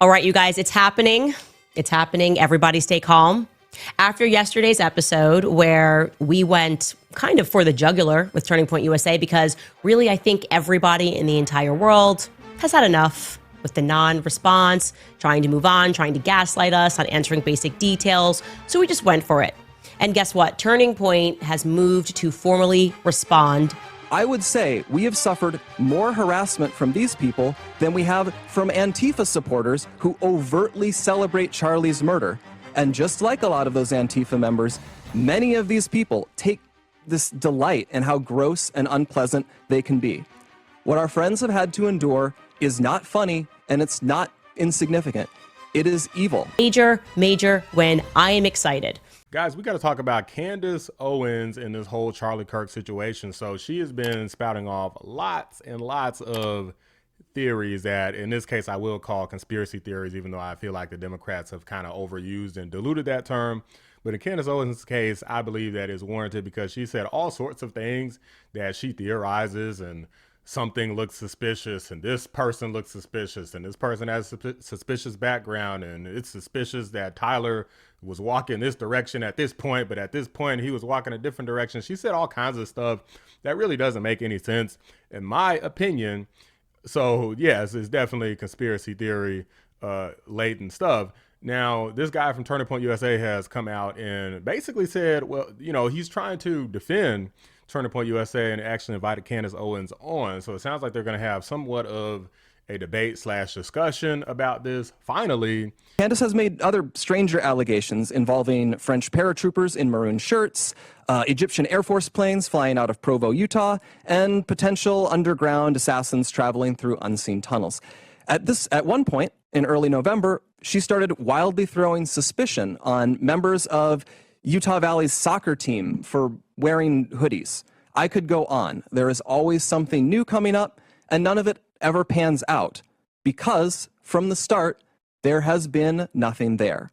All right, you guys, it's happening. It's happening. Everybody stay calm. After yesterday's episode where we went kind of for the jugular with Turning Point USA, because really I think everybody in the entire world has had enough with the non-response, trying to move on, trying to gaslight us on answering basic details. So we just went for it. And guess what? Turning Point has moved to formally respond. I would say we have suffered more harassment from these people than we have from Antifa supporters who overtly celebrate Charlie's murder. And just like a lot of those Antifa members, many of these people take this delight in how gross and unpleasant they can be. What our friends have had to endure is not funny, and it's not insignificant. It is evil. Major win. I am excited. Guys, we got to talk about Candace Owens in this whole Charlie Kirk situation. So she has been spouting off lots and lots of theories that, in this case, I will call conspiracy theories, even though I feel like the Democrats have kind of overused and diluted that term. But in Candace Owens' case, I believe that is warranted because she said all sorts of things that she theorizes, and something looks suspicious, and this person looks suspicious, and this person has a suspicious background, and it's suspicious that Tyler was walking this direction at this point, but at this point he was walking a different direction. She said all kinds of stuff that really doesn't make any sense, in my opinion. So yes, it's definitely conspiracy theory laden stuff. Now, this guy from Turning Point USA has come out and basically said, well, you know, he's trying to defend Turning Point USA and actually invited Candace Owens on. So it sounds like they're going to have somewhat of a debate / discussion about this. Finally, Candace has made other stranger allegations involving French paratroopers in maroon shirts, Egyptian Air Force planes flying out of Provo, Utah, and potential underground assassins traveling through unseen tunnels. At one point in early November, she started wildly throwing suspicion on members of Utah Valley's soccer team for wearing hoodies. I could go on. There is always something new coming up, and none of it ever pans out because from the start, there has been nothing there.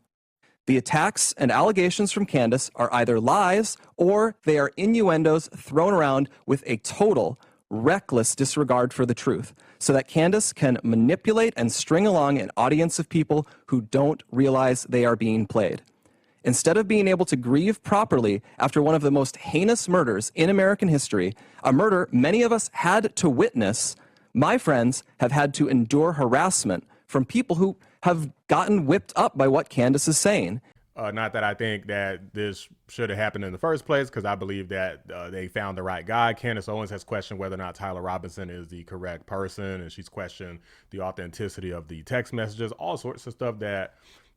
The attacks and allegations from Candace are either lies or they are innuendos thrown around with a total reckless disregard for the truth so that Candace can manipulate and string along an audience of people who don't realize they are being played. Instead of being able to grieve properly after one of the most heinous murders in American history, a murder many of us had to witness, my friends have had to endure harassment from people who have gotten whipped up by what Candace is saying. Not that I think that this should have happened in the first place, because I believe that they found the right guy. Candace Owens has questioned whether or not Tyler Robinson is the correct person, and she's questioned the authenticity of the text messages, all sorts of stuff that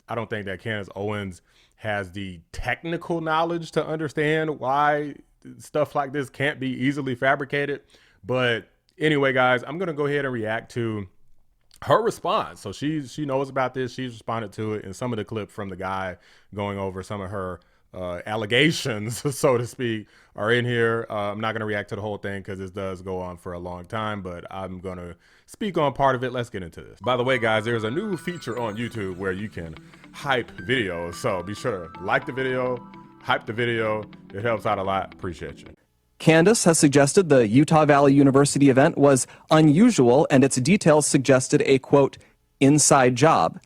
I don't think that Candace Owens has the technical knowledge to understand why stuff like this can't be easily fabricated. But anyway, guys, I'm going to go ahead and react to her response. So she knows about this. She's responded to it, and some of the clip from the guy going over some of her allegations, so to speak, are in here. I'm not going to react to the whole thing because this does go on for a long time, but I'm going to speak on part of it. Let's get into this. By the way, guys, there's a new feature on YouTube where you can hype videos. So be sure to like the video, hype the video. It helps out a lot. Appreciate you. Candace has suggested the Utah Valley University event was unusual and its details suggested a, quote, inside job.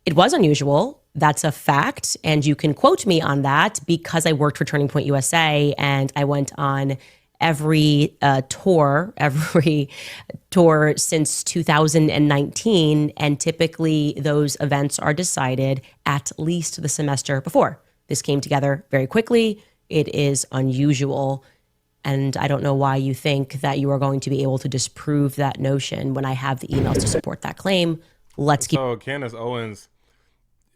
It was unusual. That's a fact. And you can quote me on that because I worked for Turning Point USA and I went on every tour since 2019. And typically those events are decided at least the semester before. This came together very quickly. It is unusual. And I don't know why you think that you are going to be able to disprove that notion when I have the emails to support that claim. Let's keep. So Candace Owens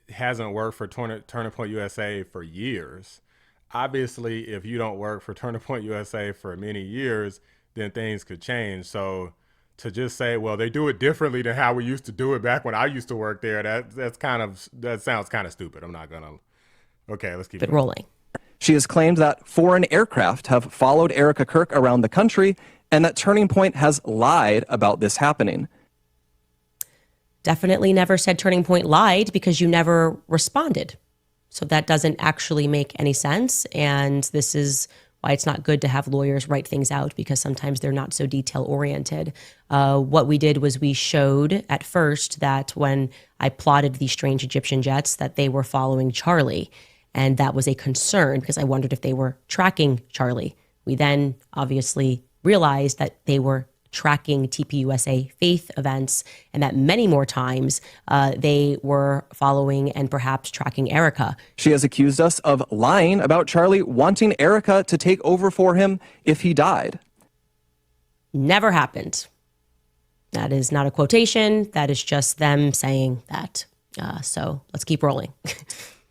hasn't worked for Turning Point USA for years. Obviously, if you don't work for Turning Point USA for many years, then things could change. So to just say, well, they do it differently than how we used to do it back when I used to work there, that sounds kind of stupid. I'm not gonna. Okay, let's keep it rolling. She has claimed that foreign aircraft have followed Erica Kirk around the country and that Turning Point has lied about this happening. Definitely never said Turning Point lied because you never responded. So that doesn't actually make any sense. And this is why it's not good to have lawyers write things out, because sometimes they're not so detail oriented. What we did was we showed at first that when I plotted these strange Egyptian jets, that they were following Charlie. And that was a concern because I wondered if they were tracking Charlie. We then obviously realized that they were tracking TPUSA faith events, and that many more times they were following and perhaps tracking Erica. She has accused us of lying about Charlie wanting Erica to take over for him if he died. Never happened. That is not a quotation. That is just them saying that. So let's keep rolling.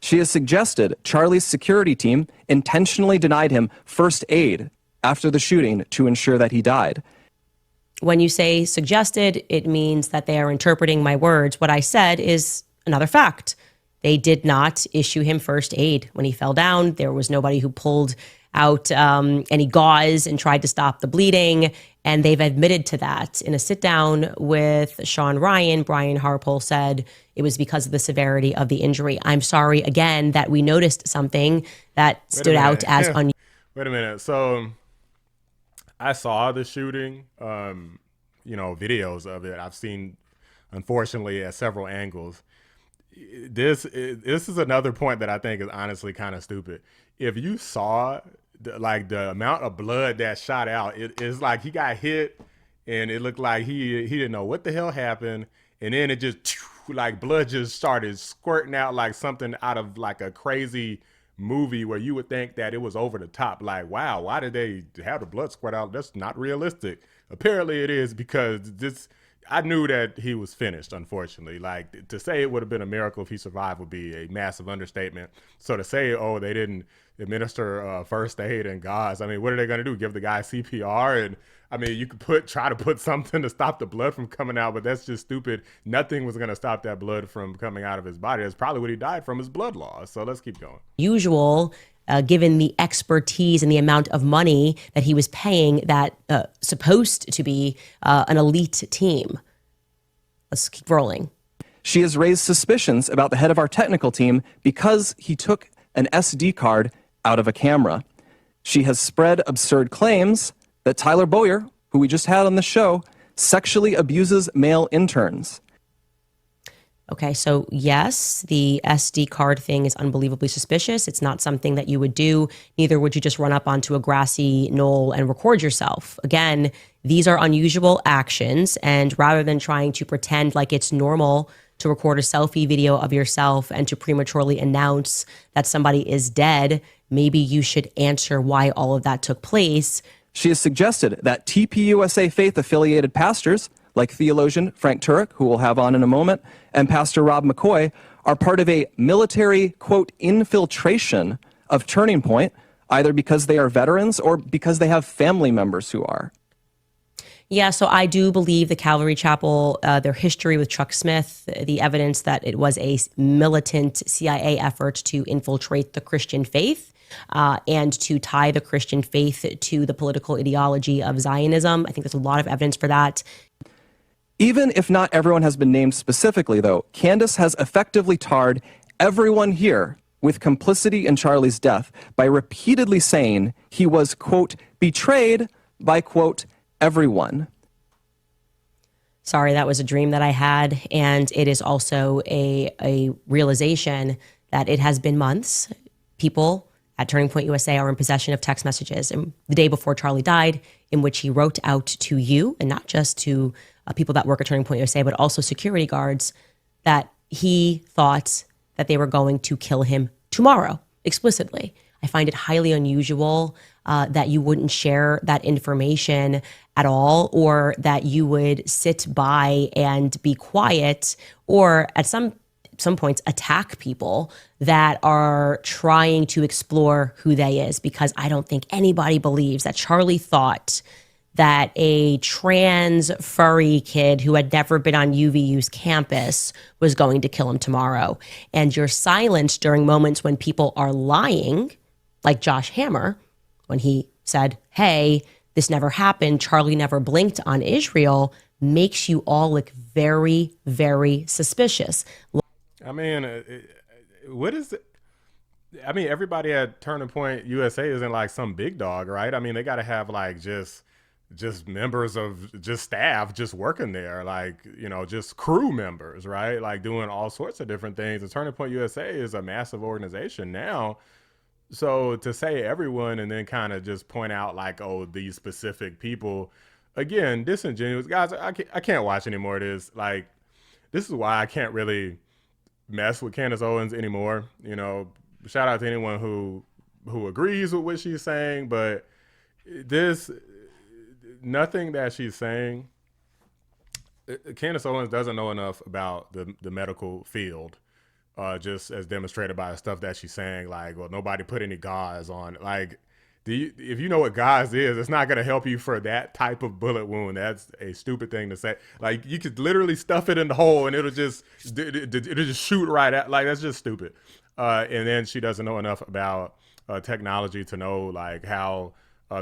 She has suggested Charlie's security team intentionally denied him first aid after the shooting to ensure that he died. When you say suggested, it means that they are interpreting my words. What I said is another fact. They did not issue him first aid when he fell down. There was nobody who pulled out any gauze and tried to stop the bleeding. And they've admitted to that. In a sit down with Sean Ryan, Brian Harpole said it was because of the severity of the injury. I'm sorry again that we noticed something that stood out as unusual. Wait a minute. So I saw the shooting, videos of it. I've seen, unfortunately, at several angles. This is another point that I think is honestly kind of stupid. If you saw the amount of blood that shot out, it's like he got hit and it looked like he didn't know what the hell happened. And then it just like blood just started squirting out like something out of like a crazy movie where you would think that it was over the top. Like, wow, why did they have the blood squirt out? That's not realistic. Apparently it is, because I knew that he was finished, unfortunately. Like, to say it would have been a miracle if he survived would be a massive understatement. So to say, oh, they didn't administer first aid and gauze, I mean, what are they going to do? Give the guy CPR? And I mean, you could try to put something to stop the blood from coming out, but that's just stupid. Nothing was going to stop that blood from coming out of his body. That's probably what he died from, is blood loss. So let's keep going. Usual, given the expertise and the amount of money that he was paying that supposed to be an elite team. Let's keep rolling. She has raised suspicions about the head of our technical team because he took an SD card out of a camera. She has spread absurd claims that Tyler Boyer, who we just had on the show, sexually abuses male interns. Okay, so yes, the SD card thing is unbelievably suspicious. It's not something that you would do. Neither would you just run up onto a grassy knoll and record yourself. Again, these are unusual actions, and rather than trying to pretend like it's normal to record a selfie video of yourself and to prematurely announce that somebody is dead, maybe you should answer why all of that took place. She has suggested that TPUSA faith-affiliated pastors, like theologian Frank Turek, who we'll have on in a moment, and Pastor Rob McCoy, are part of a military, quote, infiltration of Turning Point, either because they are veterans or because they have family members who are. Yeah, so I do believe the Calvary Chapel, their history with Chuck Smith, the evidence that it was a militant CIA effort to infiltrate the Christian faith and to tie the Christian faith to the political ideology of Zionism. I think there's a lot of evidence for that. Even if not everyone has been named specifically, though, Candace has effectively tarred everyone here with complicity in Charlie's death by repeatedly saying he was, quote, betrayed by, quote, everyone. Sorry, that was a dream that I had. And it is also a realization that it has been months. People at Turning Point USA are in possession of text messages. And the day before Charlie died, in which he wrote out to you, and not just to people that work at Turning Point USA, but also security guards, that he thought that they were going to kill him tomorrow, explicitly. I find it highly unusual that you wouldn't share that information at all, or that you would sit by and be quiet, or at some points attack people that are trying to explore who they is, because I don't think anybody believes that Charlie thought that a trans furry kid who had never been on UVU's campus was going to kill him tomorrow. And your silence during moments when people are lying, like Josh Hammer, when he said, hey, this never happened, Charlie never blinked on Israel, makes you all look very, very suspicious. I mean, what is it? I mean, everybody at Turning Point USA isn't like some big dog, right? I mean, they got to have like just members of just staff just working there, like, you know, just crew members, right? Like doing all sorts of different things. And Turning Point USA is a massive organization now. So to say everyone and then kind of just point out like, oh, these specific people, again, disingenuous. Guys, I can't watch any more of this. Like, this is why I can't really mess with Candace Owens anymore. You know, shout out to anyone who agrees with what she's saying, but this nothing that she's saying. Candace Owens doesn't know enough about the medical field, just as demonstrated by the stuff that she's saying. Like, well, nobody put any gauze on. Like, if you know what gauze is, it's not going to help you for that type of bullet wound. That's a stupid thing to say. Like, you could literally stuff it in the hole and it'll just shoot right at. Like, that's just stupid. And then she doesn't know enough about technology to know like how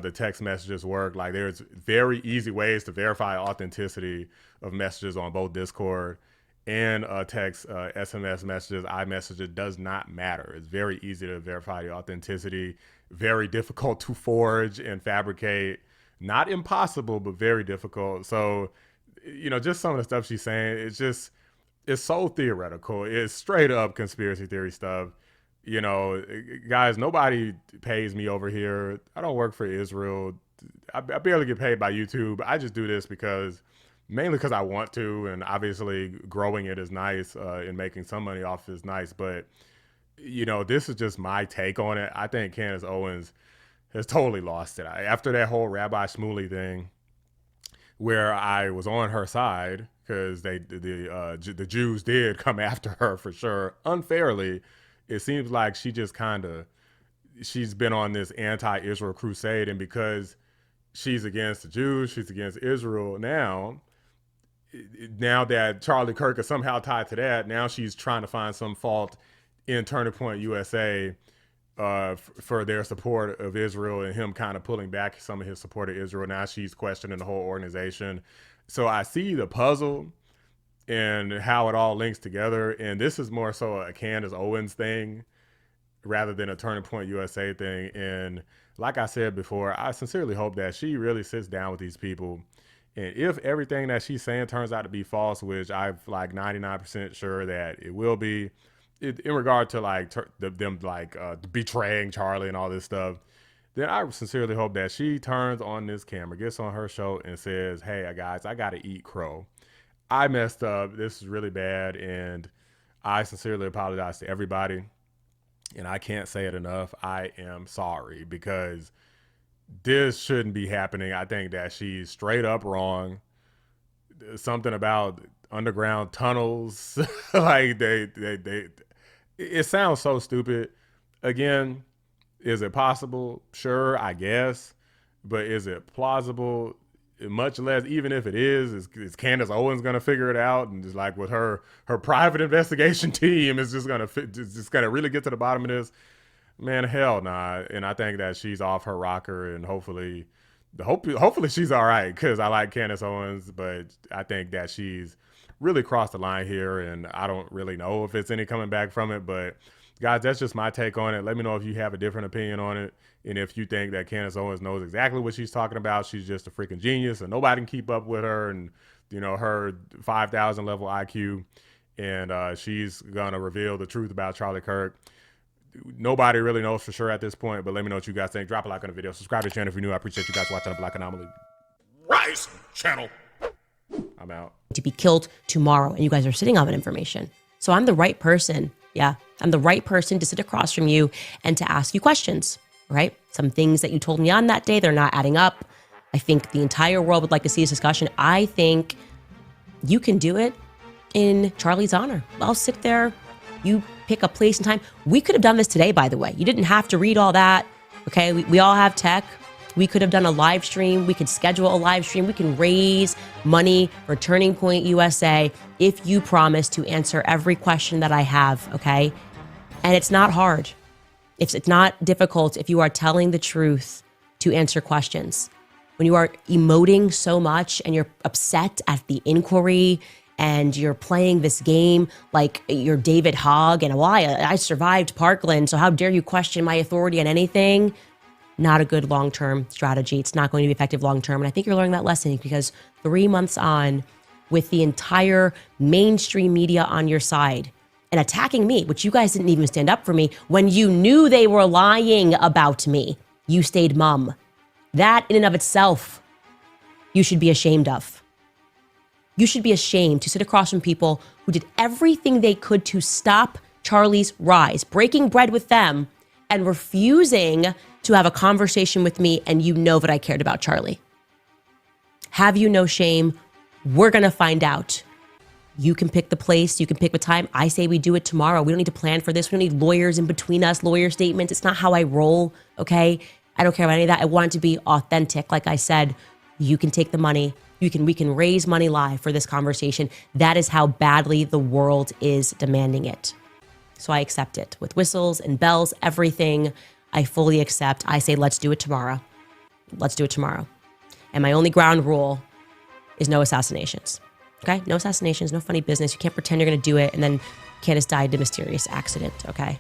the text messages work. Like, there's very easy ways to verify authenticity of messages on both Discord and text, SMS messages, iMessage. It does not matter. It's very easy to verify the authenticity, very difficult to forge and fabricate. Not impossible, but very difficult. So, you know, just some of the stuff she's saying, it's so theoretical. It's straight up conspiracy theory stuff. You know, guys, nobody pays me over here. I don't work for Israel. I barely get paid by YouTube. I just do this mainly because I want to, and obviously growing it is nice, and making some money off is nice. But, you know, this is just my take on it. I think Candace Owens has totally lost it. After that whole Rabbi Shmuley thing, where I was on her side because the Jews did come after her for sure unfairly. It seems like she's been on this anti-Israel crusade, and because she's against the Jews, she's against Israel now that Charlie Kirk is somehow tied to that, now she's trying to find some fault in Turning Point USA for their support of Israel and him kind of pulling back some of his support of Israel. Now she's questioning the whole organization. So I see the puzzle and how it all links together. And this is more so a Candace Owens thing rather than a Turning Point USA thing. And like I said before, I sincerely hope that she really sits down with these people. And if everything that she's saying turns out to be false, which I'm like 99% sure that it will be, in regard to like them like betraying Charlie and all this stuff, then I sincerely hope that she turns on this camera, gets on her show and says, hey, guys, I got to eat crow. I messed up. This is really bad. And I sincerely apologize to everybody. And I can't say it enough. I am sorry because this shouldn't be happening. I think that she's straight up wrong. Something about underground tunnels. Like it sounds so stupid. Again, is it possible? Sure, I guess. But is it plausible? Much less, even if it is Candace Owens going to figure it out? And just like with her private investigation team is just going to really get to the bottom of this? Man, hell nah. And I think that she's off her rocker, and hopefully she's all right, because I like Candace Owens, but I think that she's really crossed the line here, and I don't really know if it's any coming back from it. But guys, that's just my take on it. Let me know if you have a different opinion on it, and if you think that Candace Owens knows exactly what she's talking about. She's just a freaking genius, and nobody can keep up with her, and you know, her 5,000 level IQ, and she's gonna reveal the truth about Charlie Kirk. Nobody really knows for sure at this point, but let me know what you guys think. Drop a like on the video. Subscribe to the channel if you're new. I appreciate you guys watching the Black Anomaly Rise channel. I'm out. To be killed tomorrow, and you guys are sitting on that information. So I'm the right person. Yeah, I'm the right person to sit across from you and to ask you questions, right? Some things that you told me on that day, they're not adding up. I think the entire world would like to see this discussion. I think you can do it in Charlie's honor. I'll sit there. You pick a place and time. We could have done this today, by the way. You didn't have to read all that. Okay, we all have tech. We could have done a live stream. We could schedule a live stream. We can raise money for Turning Point USA if you promise to answer every question that I have, okay? And it's not hard. It's not difficult if you are telling the truth to answer questions. When you are emoting so much and you're upset at the inquiry and you're playing this game like you're David Hogg and why I survived Parkland, so how dare you question my authority on anything? Not a good long-term strategy. It's not going to be effective long-term. And I think you're learning that lesson because 3 months on, with the entire mainstream media on your side and attacking me, which you guys didn't even stand up for me when you knew they were lying about me, you stayed mum. That in and of itself, you should be ashamed of. You should be ashamed to sit across from people who did everything they could to stop Charlie's rise, breaking bread with them and refusing to have a conversation with me, and you know that I cared about Charlie. Have you no shame? We're going to find out. You can pick the place. You can pick the time. I say we do it tomorrow. We don't need to plan for this. We don't need lawyers in between us, lawyer statements. It's not how I roll, okay? I don't care about any of that. I want it to be authentic. Like I said, you can take the money. We can raise money live for this conversation. That is how badly the world is demanding it. So I accept it with whistles and bells, everything. I fully accept. I say, let's do it tomorrow. Let's do it tomorrow. And my only ground rule is no assassinations. Okay? No assassinations, no funny business. You can't pretend you're going to do it and then Candace died in a mysterious accident. Okay?